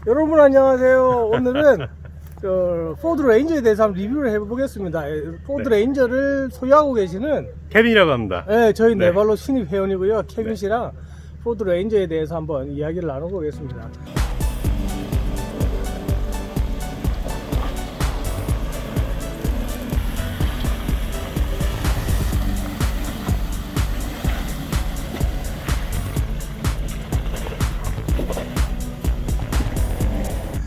여러분 안녕하세요. 오늘은 포드 레인저에 대해서 한번 리뷰를 해보겠습니다. 포드 레인저를 소유하고 계시는 케빈이라고 합니다. 네, 저희 네. 네발로 신입 회원이고요. 케빈 씨랑 포드 레인저에 대해서 한번 이야기를 나눠보겠습니다.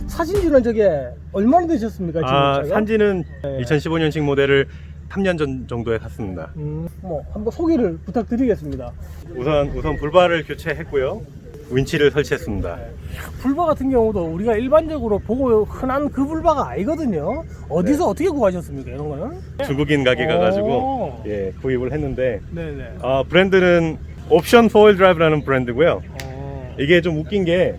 사진지는 저게 얼마나 되셨습니까? 지금 차가? 산지는 네. 2015년식 모델을 3년 전 정도에 샀습니다. 뭐 한번 소개를 부탁드리겠습니다. 우선 불바를 교체했고요. 윈치를 설치했습니다. 불바 같은 경우도 우리가 일반적으로 보고 흔한 그 불바가 아니거든요. 어디서 어떻게 구하셨습니까? 이런 거는? 중국인 가게 오. 가가지고 구입을 했는데 네네. 브랜드는 옵션 포일 드라이브라는 브랜드고요. 이게 좀 웃긴 게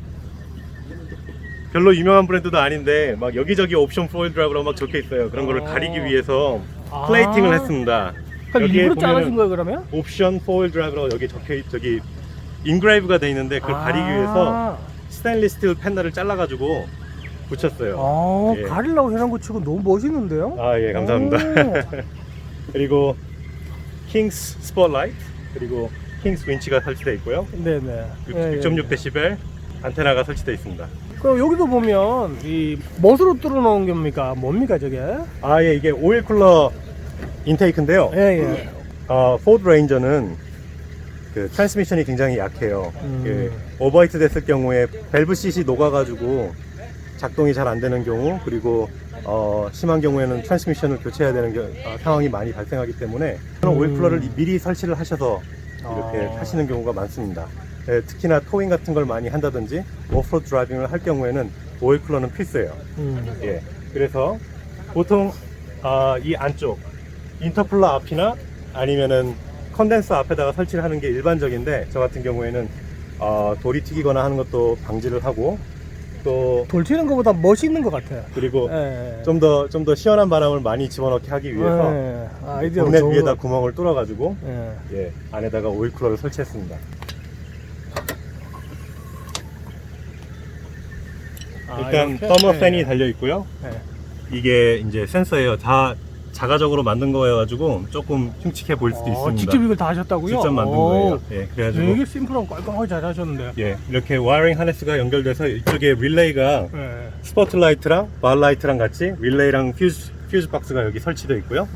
별로 유명한 브랜드도 아닌데 막 여기저기 옵션 포일 드라이브라고 막 적혀 있어요. 그런 거를 가리기 위해서 플레이팅을 했습니다. 그럼 여기에 일부러 보면은 잘라준 거예요 그러면? 옵션 포일 드라이브라고 여기 저기 인그레이브가 돼 있는데 그걸 가리기 위해서 스테인리스 스틸 펜더를 잘라가지고 붙였어요. 예. 가리려고 해놓은 거 치고 너무 멋있는데요? 예, 감사합니다. 그리고 킹스 스포트라이트 그리고 킹스 윈치가 설치되어 있고요. 네네. 6.6dB 안테나가 설치되어 있습니다. 그럼 여기도 보면 이 멋으로 뚫어놓은 겁니까? 뭡니까 저게? 이게 오일 쿨러 인테이크인데요. 예예. 포드 레인저는 그 트랜스미션이 굉장히 약해요. 오버히트 됐을 경우에 밸브 씰이 녹아가지고 작동이 잘 안 되는 경우, 그리고 심한 경우에는 트랜스미션을 교체해야 되는 상황이 많이 발생하기 때문에 오일 쿨러를 미리 설치를 하셔서 이렇게 하시는 경우가 많습니다. 특히나 토잉 같은 걸 많이 한다든지 오프로드 드라이빙을 할 경우에는 오일 쿨러는 필수예요. 그래서 보통 이 안쪽 인터쿨러 앞이나 아니면은 컨덴서 앞에다가 설치를 하는 게 일반적인데, 저 같은 경우에는 돌이 튀기거나 하는 것도 방지를 하고, 또 돌 튀는 것보다 멋있는 것 같아요. 그리고 좀 더 시원한 바람을 많이 집어넣게 하기 위해서 본넷 위에다 구멍을 뚫어가지고 안에다가 오일 쿨러를 설치했습니다. 일단 서머 팬이 달려 있고요. 이게 이제 센서예요. 다 자가적으로 만든 거여가지고 조금 흉측해 보일 수도 있습니다. 직접 이걸 다 하셨다고요? 직접 만든 거예요. 그래가지고 되게 심플하고 깔끔하게 잘 하셨는데. 이렇게 와이어링 하네스가 연결돼서 이쪽에 릴레이가 스포트라이트랑 바라이트랑 같이 릴레이랑 퓨즈 박스가 여기 설치되어 있고요.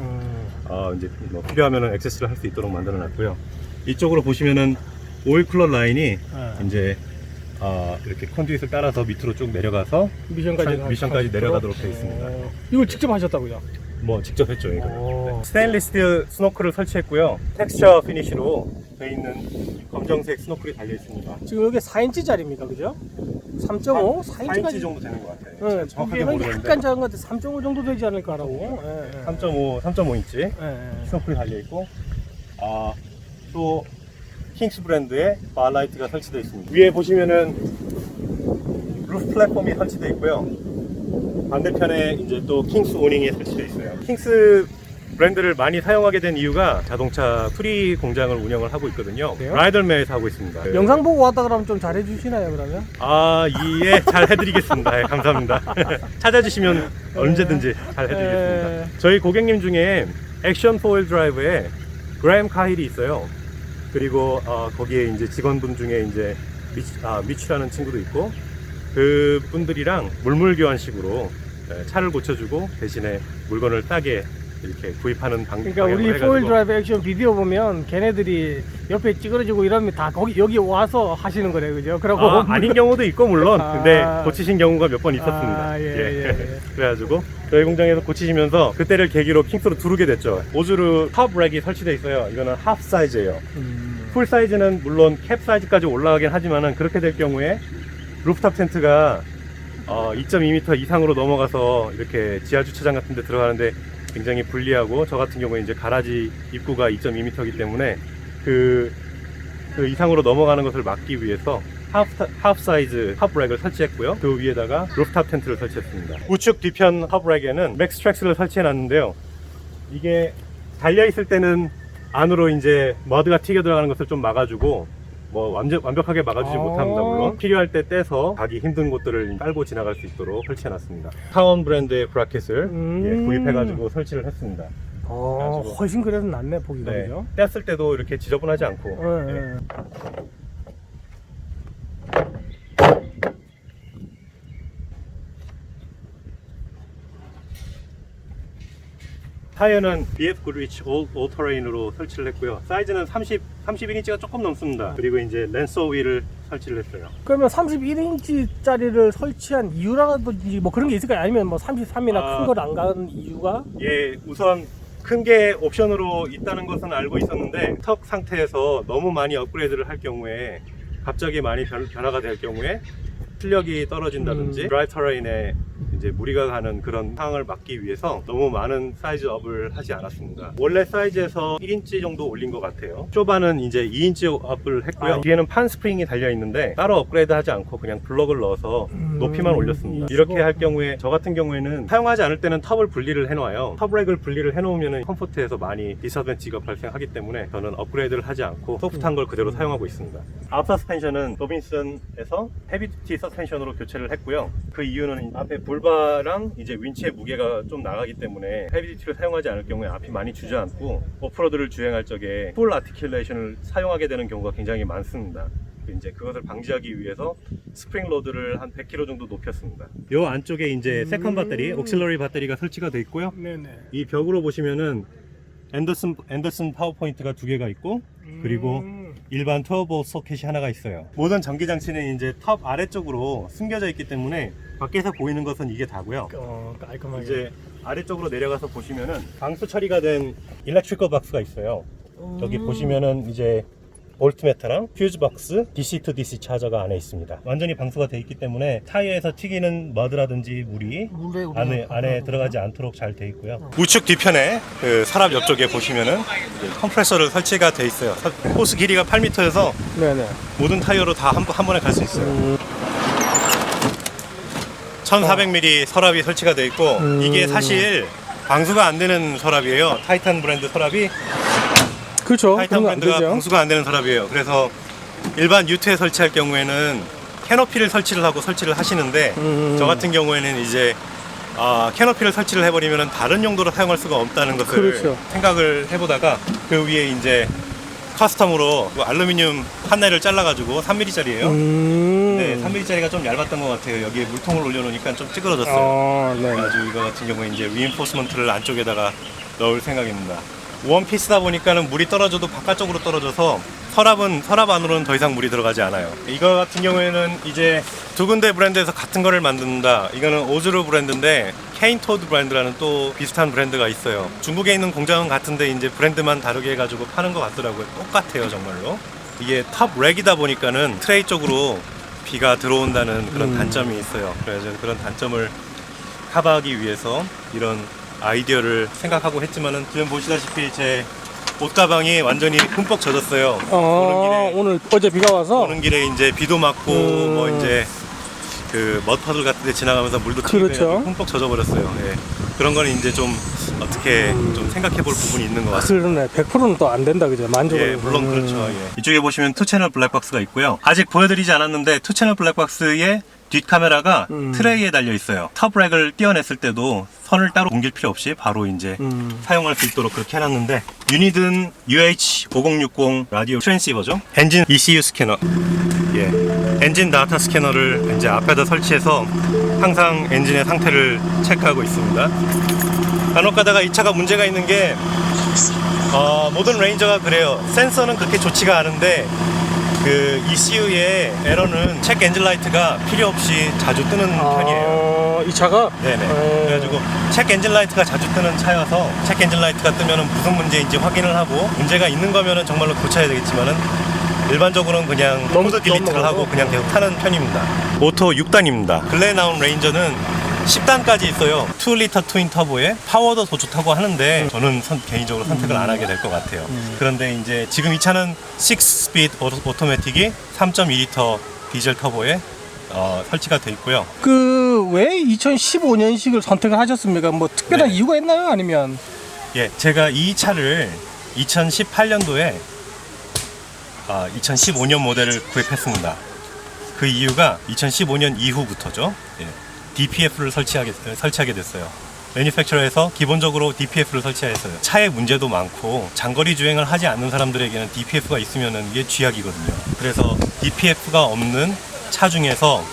이제 뭐 필요하면은 액세스를 할 수 있도록 만들어 놨고요. 이쪽으로 보시면은 오일 쿨러 라인이 이제 이렇게 컨듀잇을 따라서 밑으로 쭉 내려가서 미션까지 내려가도록 되어 있습니다. 이걸 직접 하셨다고요? 뭐 직접 했죠, 이거. 스테인리스 스틸 스노클을 설치했고요. 텍스처 피니쉬로 되어 있는 검정색 스노클이 달려 있습니다. 지금 여기 4인치짜리입니까, 그죠? 3.5? 4인치 정도 되는 것 같아요. 정확하게 보기에는 모르겠는데 약간 작은 것 같아. 3.5 정도 되지 않을까라고. 3.5인치 스노클이 달려 있고, 또 킹스 브랜드의 바라이트가 설치되어 있습니다. 위에 보시면은 루프 플랫폼이 설치되어 있고요. 반대편에 이제 또 킹스 오닝이 설치되어 있어요. 킹스 브랜드를 많이 사용하게 된 이유가 자동차 수리 공장을 운영을 하고 있거든요. 라이덜매에서 하고 있습니다. 영상 보고 왔다 그러면 좀 잘해 주시나요, 그러면? 잘 해드리겠습니다. 감사합니다. 찾아주시면 언제든지 잘 해드리겠습니다. 저희 고객님 중에 액션 포일 드라이브에 그레임 카힐이 있어요. 그리고 거기에 이제 직원분 중에 이제 미치라는 친구도 있고, 그 분들이랑 물물 교환식으로 차를 고쳐주고 대신에 물건을 싸게 이렇게 구입하는 방법을 그러니까 우리 해가지고. 포일 드라이브 액션 비디오 보면 걔네들이 옆에 찌그러지고 이러면 다 여기 와서 하시는 거래, 그죠? 그러고 아닌 경우도 있고 물론 근데 고치신 경우가 몇 번 있었습니다. 그래가지고 저희 공장에서 고치시면서 그때를 계기로 킹스로 두르게 됐죠. 오즈르 탑 렉이 설치되어 있어요. 이거는 하프 사이즈예요. 풀 사이즈는 물론 캡 사이즈까지 올라가긴 하지만은, 그렇게 될 경우에 루프탑 텐트가 2.2m 이상으로 넘어가서 이렇게 지하 주차장 같은 데 들어가는데 굉장히 불리하고, 저 같은 경우에 이제 가라지 입구가 2.2m이기 때문에 그 이상으로 넘어가는 것을 막기 위해서 하프 사이즈 탑렉을 설치했고요. 그 위에다가 루프탑 텐트를 설치했습니다. 우측 뒤편 탑렉에는 맥스 트랙스를 설치해 놨는데요. 이게 달려 있을 때는 안으로 이제 머드가 튀겨 들어가는 것을 좀 막아주고, 뭐 완벽하게 막아주지 못합니다. 물론 필요할 때 떼서 가기 힘든 곳들을 깔고 지나갈 수 있도록 설치해놨습니다. 타원 브랜드의 브라켓을 구입해가지고 설치를 했습니다. 훨씬 그래도 낫네 보기가. 네. 그죠? 떼었을 때도 이렇게 지저분하지 않고. 네. 네. 타이어는 BF Goodrich All Terrain으로 설치를 했고요. 사이즈는 31인치가 조금 넘습니다. 그리고 이제 랜서 휠을 설치를 했어요. 그러면 31인치짜리를 설치한 이유라든지 뭐 그런 게 있을까요? 아니면 뭐 33이나 큰 걸 안 가는 이유가? 예, 우선 큰 게 옵션으로 있다는 것은 알고 있었는데 턱 상태에서 너무 많이 업그레이드를 할 경우에 갑자기 많이 변화가 될 경우에 출력이 떨어진다든지 드라이브 터레인에 이제 무리가 가는 그런 상황을 막기 위해서 너무 많은 사이즈 업을 하지 않았습니다. 원래 사이즈에서 1인치 정도 올린 것 같아요. 쇼바는 이제 2인치 업을 했고요. 뒤에는 판 스프링이 달려 있는데 따로 업그레이드 하지 않고 그냥 블럭을 넣어서 높이만 올렸습니다. 이렇게 할 경우에 저 같은 경우에는 사용하지 않을 때는 텁을 분리를 해놓아요. 텁렉을 분리를 해놓으면 컴포트에서 많이 디스어드밴티지가 발생하기 때문에 저는 업그레이드를 하지 않고 소프트한 걸 그대로 사용하고 있습니다. 앞 서스펜션은 로빈슨에서 헤비듀티 서스펜션으로 교체를 했고요. 그 이유는 앞에 불바랑 이제 윈치의 무게가 좀 나가기 때문에 헤비듀티를 사용하지 않을 경우에 앞이 많이 주저앉고 오프로드를 주행할 적에 풀 아티큘레이션을 사용하게 되는 경우가 굉장히 많습니다. 이제 그것을 방지하기 위해서 스프링 로드를 한 100kg 정도 높였습니다. 이 안쪽에 이제 세컨 배터리, 옥실러리 배터리가 설치가 되어 있고요. 네네. 이 벽으로 보시면은 앤더슨 파워포인트가 2개가 있고 그리고 일반 터보 소켓이 하나가 있어요. 모든 전기 장치는 이제 탑 아래쪽으로 숨겨져 있기 때문에 밖에서 보이는 것은 이게 다고요. 깔끔하게. 이제 아래쪽으로 내려가서 보시면은 방수 처리가 된 일렉트리컬 박스가 있어요. 여기 보시면은 이제 볼트메타랑 퓨즈 박스, DC to DC 차저가 안에 있습니다. 완전히 방수가 되어 있기 때문에 타이어에서 튀기는 머드라든지 물이 안에 들어가지 않도록 잘 되어 있고요. 우측 뒤편에 그 서랍 옆쪽에 보시면은 컴프레서를 설치가 되어 있어요. 호스 길이가 8m여서 네네. 모든 타이어로 다 한 번에 갈 수 있어요. 1400mm 서랍이 설치가 되어 있고 이게 사실 방수가 안 되는 서랍이에요. 타이탄 브랜드 서랍이. 그렇죠. 타이탄 브랜드가 방수가 안 되는 서랍이에요. 그래서 일반 유트에 설치할 경우에는 캐노피를 설치를 하시는데 저 같은 경우에는 이제 캐노피를 설치를 해버리면 다른 용도로 사용할 수가 없다는 것을 그렇죠. 생각을 해보다가 그 위에 이제 커스텀으로 알루미늄 판넬을 잘라가지고 3mm짜리예요. 네, 3mm짜리가 좀 얇았던 것 같아요. 여기에 물통을 올려놓으니까 좀 찌그러졌어요. 네. 그래가지고 이거 같은 경우에 이제 리인포스먼트를 안쪽에다가 넣을 생각입니다. 원피스다 보니까는 물이 떨어져도 바깥쪽으로 떨어져서 서랍 안으로는 더 이상 물이 들어가지 않아요. 이거 같은 경우에는 이제 두 군데 브랜드에서 같은 거를 만든다. 이거는 오즈루 브랜드인데 케인토드 브랜드라는 또 비슷한 브랜드가 있어요. 중국에 있는 공장은 같은데 이제 브랜드만 다르게 해가지고 파는 것 같더라고요. 똑같아요, 정말로. 이게 탑 렉이다 보니까는 트레이 쪽으로 비가 들어온다는 그런 단점이 있어요. 그래서 그런 단점을 커버하기 위해서 이런 아이디어를 생각하고 했지만은 지금 보시다시피 제 옷가방이 완전히 흠뻑 젖었어요. 오늘 어제 비가 와서 오는 길에 이제 비도 맞고 뭐 이제 그 머드퍼들 같은 데 지나가면서 물도 튀고 그렇죠. 흠뻑 젖어버렸어요. 예. 그런 거는 이제 좀 어떻게 좀 생각해 볼 부분이 있는 것 같습니다. 그러네. 100%는 또 안 된다 그죠? 만족을. 예, 물론 그렇죠. 예. 이쪽에 보시면 2채널 블랙박스가 있고요. 아직 보여드리지 않았는데 2채널 블랙박스에 뒷카메라가 트레이에 달려 있어요. 탑렉을 띄어냈을 때도 선을 따로 옮길 필요 없이 바로 이제 사용할 수 있도록 그렇게 해놨는데 유닛은 UH5060 라디오 트랜시버죠. 엔진 ECU 스캐너, 예, 엔진 다타 스캐너를 이제 앞에다 설치해서 항상 엔진의 상태를 체크하고 있습니다. 간혹 가다가 이 차가 문제가 있는 게 모든 레인저가 그래요. 센서는 그렇게 좋지가 않은데 그 ECU의 에러는 체크 엔진 라이트가 필요 없이 자주 뜨는 편이에요. 이 차가? 네네. 그래가지고 체크 엔진 라이트가 자주 뜨는 차여서 체크 엔진 라이트가 뜨면은 무슨 문제인지 확인을 하고 문제가 있는 거면은 정말로 고쳐야 되겠지만은 일반적으로는 그냥 코드 딜리트를 하고 그냥 계속 타는 편입니다. 모터 6단입니다. 근래에 나온 레인저는 10단까지 있어요. 2리터 트윈 터보에 파워도 더 좋다고 하는데 저는 개인적으로 선택을 안 하게 될 것 같아요. 그런데 이제 지금 이 차는 6스피드 오토매틱이 3.2리터 디젤 터보에 설치가 돼 있고요. 왜 2015년식을 선택을 하셨습니까? 뭐 특별한 이유가 있나요? 아니면? 예, 제가 이 차를 2018년도에 2015년 모델을 구입했습니다. 그 이유가 2015년 이후부터죠. 예, DPF를 설치하게 됐어요. 매니팩처러에서 기본적으로 DPF를 설치했어요. 차에 문제도 많고 장거리 주행을 하지 않는 사람들에게는 DPF가 있으면 이게 쥐약이거든요. 그래서 DPF가 없는 차 중에서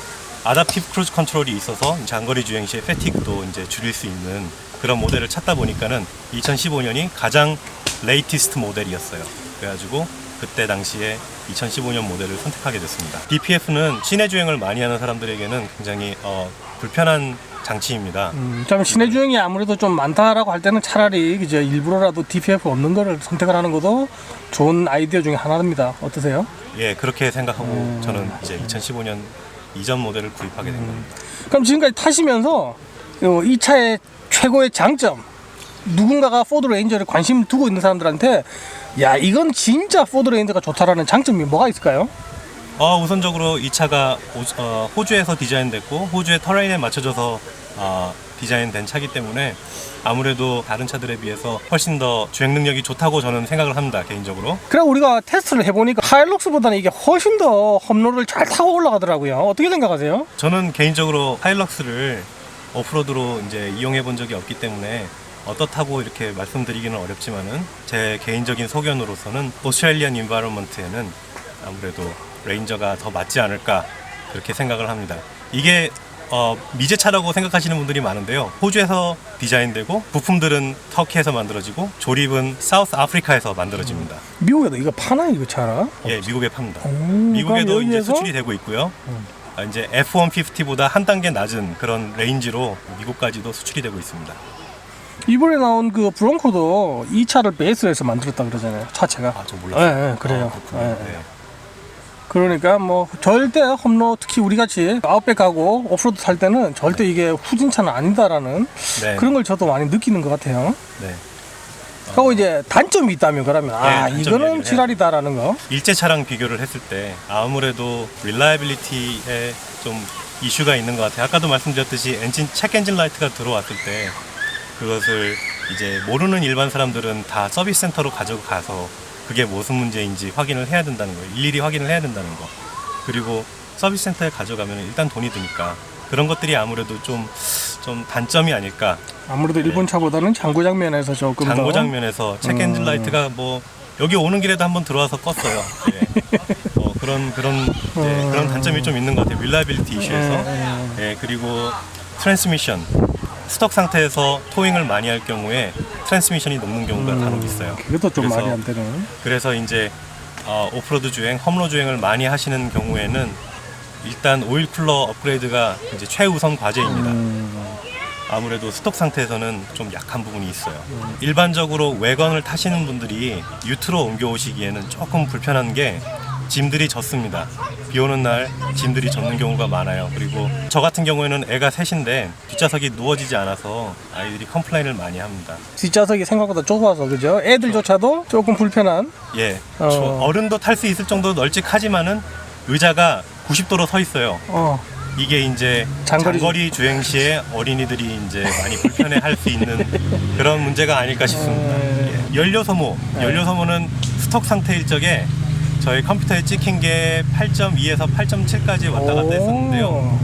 아답티브 크루즈 컨트롤이 있어서 장거리 주행 시에 패티그도 이제 줄일 수 있는 그런 모델을 찾다 보니까는 2015년이 가장 레이티스트 모델이었어요. 그래가지고 그때 당시에 2015년 모델을 선택하게 됐습니다. DPF는 시내 주행을 많이 하는 사람들에게는 굉장히 불편한 장치입니다. 좀 시내 주행이 아무래도 좀 많다라고 할 때는 차라리 이제 일부러라도 DPF 없는 거를 선택을 하는 것도 좋은 아이디어 중에 하나입니다. 어떠세요? 예, 그렇게 생각하고 저는 이제 2015년 이전 모델을 구입하게 된 겁니다. 그럼 지금까지 타시면서 이 차의 최고의 장점, 누군가가 포드 레인저를 관심 두고 있는 사람들한테 야 이건 진짜 포드 레인저가 좋다라는 장점이 뭐가 있을까요? 우선적으로 이 차가 호주에서 디자인됐고 호주의 터레인에 맞춰져서 디자인된 차기 때문에 아무래도 다른 차들에 비해서 훨씬 더 주행 능력이 좋다고 저는 생각을 합니다, 개인적으로. 그래 우리가 테스트를 해보니까 하일럭스보다는 이게 훨씬 더 험로를 잘 타고 올라가더라고요. 어떻게 생각하세요? 저는 개인적으로 하일럭스를 오프로드로 이제 이용해 본 적이 없기 때문에 어떻다고 이렇게 말씀드리기는 어렵지만은 제 개인적인 소견으로서는 오스트레일리안 인바이러먼트에는 아무래도 레인저가 더 맞지 않을까 그렇게 생각을 합니다. 이게 미제차라고 생각하시는 분들이 많은데요. 호주에서 디자인되고 부품들은 터키에서 만들어지고 조립은 사우스 아프리카에서 만들어집니다. 미국에도 이거 파나 이거 차라? 예, 미국에 팝니다. 미국에도 이제 수출이 되고 있고요. 이제 F-150보다 한 단계 낮은 그런 레인지로 미국까지도 수출이 되고 있습니다. 이번에 나온 그 브론코도 이 차를 베이스로 해서 만들었다 그러잖아요. 차체가. 저 몰랐어요. 네, 그래요. 그렇군요. 네. 그러니까 뭐 절대 험로 특히 우리 같이 아웃백하고 오프로드 탈 때는 절대 이게 후진차는 아니다라는 네. 그런 걸 저도 많이 느끼는 것 같아요. 네. 하고 이제 단점이 있다면 그러면 단점 이거는 얘기를 지랄이다라는 거. 일제 차랑 비교를 했을 때 아무래도 릴라이빌리티에 좀 이슈가 있는 것 같아요. 아까도 말씀드렸듯이 체크 엔진 라이트가 들어왔을 때 그것을 이제 모르는 일반 사람들은 다 서비스 센터로 가져가서 그게 무슨 문제인지 확인을 해야 된다는 거예요. 일일이 확인을 해야 된다는 거. 그리고 서비스 센터에 가져가면 일단 돈이 드니까 그런 것들이 아무래도 좀 단점이 아닐까. 아무래도 일본 차보다는 장고장 면에서 조금 더. 장고장 면에서 체크 엔진 라이트가 뭐 여기 오는 길에도 한번 들어와서 껐어요. 예. 그런 단점이 좀 있는 것 같아요. 릴라이빌리티 이슈에서. 예, 그리고 트랜스미션. 스톡 상태에서 토잉을 많이 할 경우에 트랜스미션이 녹는 경우가 간혹 있어요. 그것도 좀 말이 안 되는. 그래서 이제 오프로드 주행, 험로 주행을 많이 하시는 경우에는 일단 오일 쿨러 업그레이드가 이제 최우선 과제입니다. 아무래도 스톡 상태에서는 좀 약한 부분이 있어요. 일반적으로 외건을 타시는 분들이 유트로 옮겨오시기에는 조금 불편한 게 짐들이 젖습니다. 비 오는 날 짐들이 젖는 경우가 많아요. 그리고 저 같은 경우에는 애가 셋인데 뒷좌석이 누워지지 않아서 아이들이 컴플레인을 많이 합니다. 뒷좌석이 생각보다 좁아서 그죠? 애들조차도 조금 불편한. 예, 어른도 탈 수 있을 정도로 널찍하지만은 의자가 90도로 서 있어요. 이게 이제 장거리 주행 시에 어린이들이 이제 많이 불편해할 수 있는 그런 문제가 아닐까 싶습니다. 예. 연료 소모는 스톡 상태일 적에 저희 컴퓨터에 찍힌 게 8.2에서 8.7까지 왔다 갔다 했었는데요.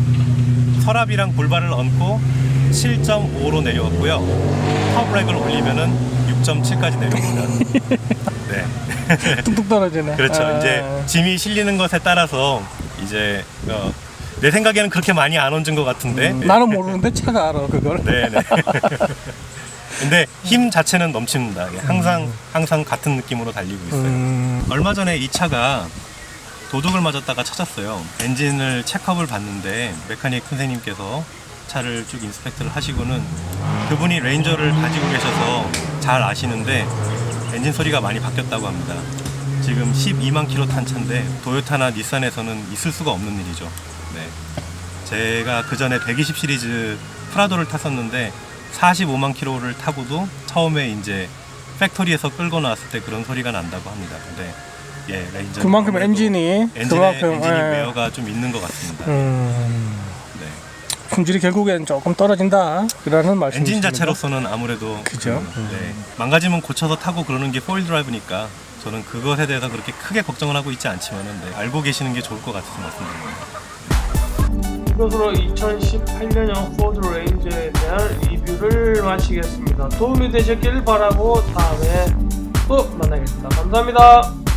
서랍이랑 볼바를 얹고 7.5로 내려왔고요. 타워브렉을 올리면은 6.7까지 내려옵니다. 네. 뚝뚝 떨어지네. 그렇죠. 이제 짐이 실리는 것에 따라서 이제 내 생각에는 그렇게 많이 안 얹은 것 같은데. 나는 모르는데 차가 알아 그걸. 네네. 근데 힘 자체는 넘칩니다. 항상 같은 느낌으로 달리고 있어요. 얼마 전에 이 차가 도둑을 맞았다가 찾았어요. 엔진을 체크업을 봤는데 메카닉 선생님께서 차를 쭉 인스펙트를 하시고는 그분이 레인저를 가지고 계셔서 잘 아시는데 엔진 소리가 많이 바뀌었다고 합니다. 지금 12만 킬로 탄 차인데 도요타나 닛산에서는 있을 수가 없는 일이죠. 네. 제가 그 전에 120 시리즈 프라도를 탔었는데 45만 킬로를 타고도 처음에 이제 팩토리에서 끌고 나왔을 때 그런 소리가 난다고 합니다. 근데 예, 레인저 그만큼 엔진이 웨어가 좀 있는 것 같습니다. 네. 품질이 결국엔 조금 떨어진다 그러는 말씀이십니까? 엔진 자체로서는 아무래도 그죠. 네. 망가지면 고쳐서 타고 그러는 게 4휠 드라이브니까 저는 그것에 대해서 그렇게 크게 걱정을 하고 있지 않지만은 네, 알고 계시는 게 좋을 것 같아서 말씀드립니다. 이것으로 2018년형 포드 레인저에 대한 리뷰를 마치겠습니다. 도움이 되셨길 바라고 다음에 또 만나겠습니다. 감사합니다.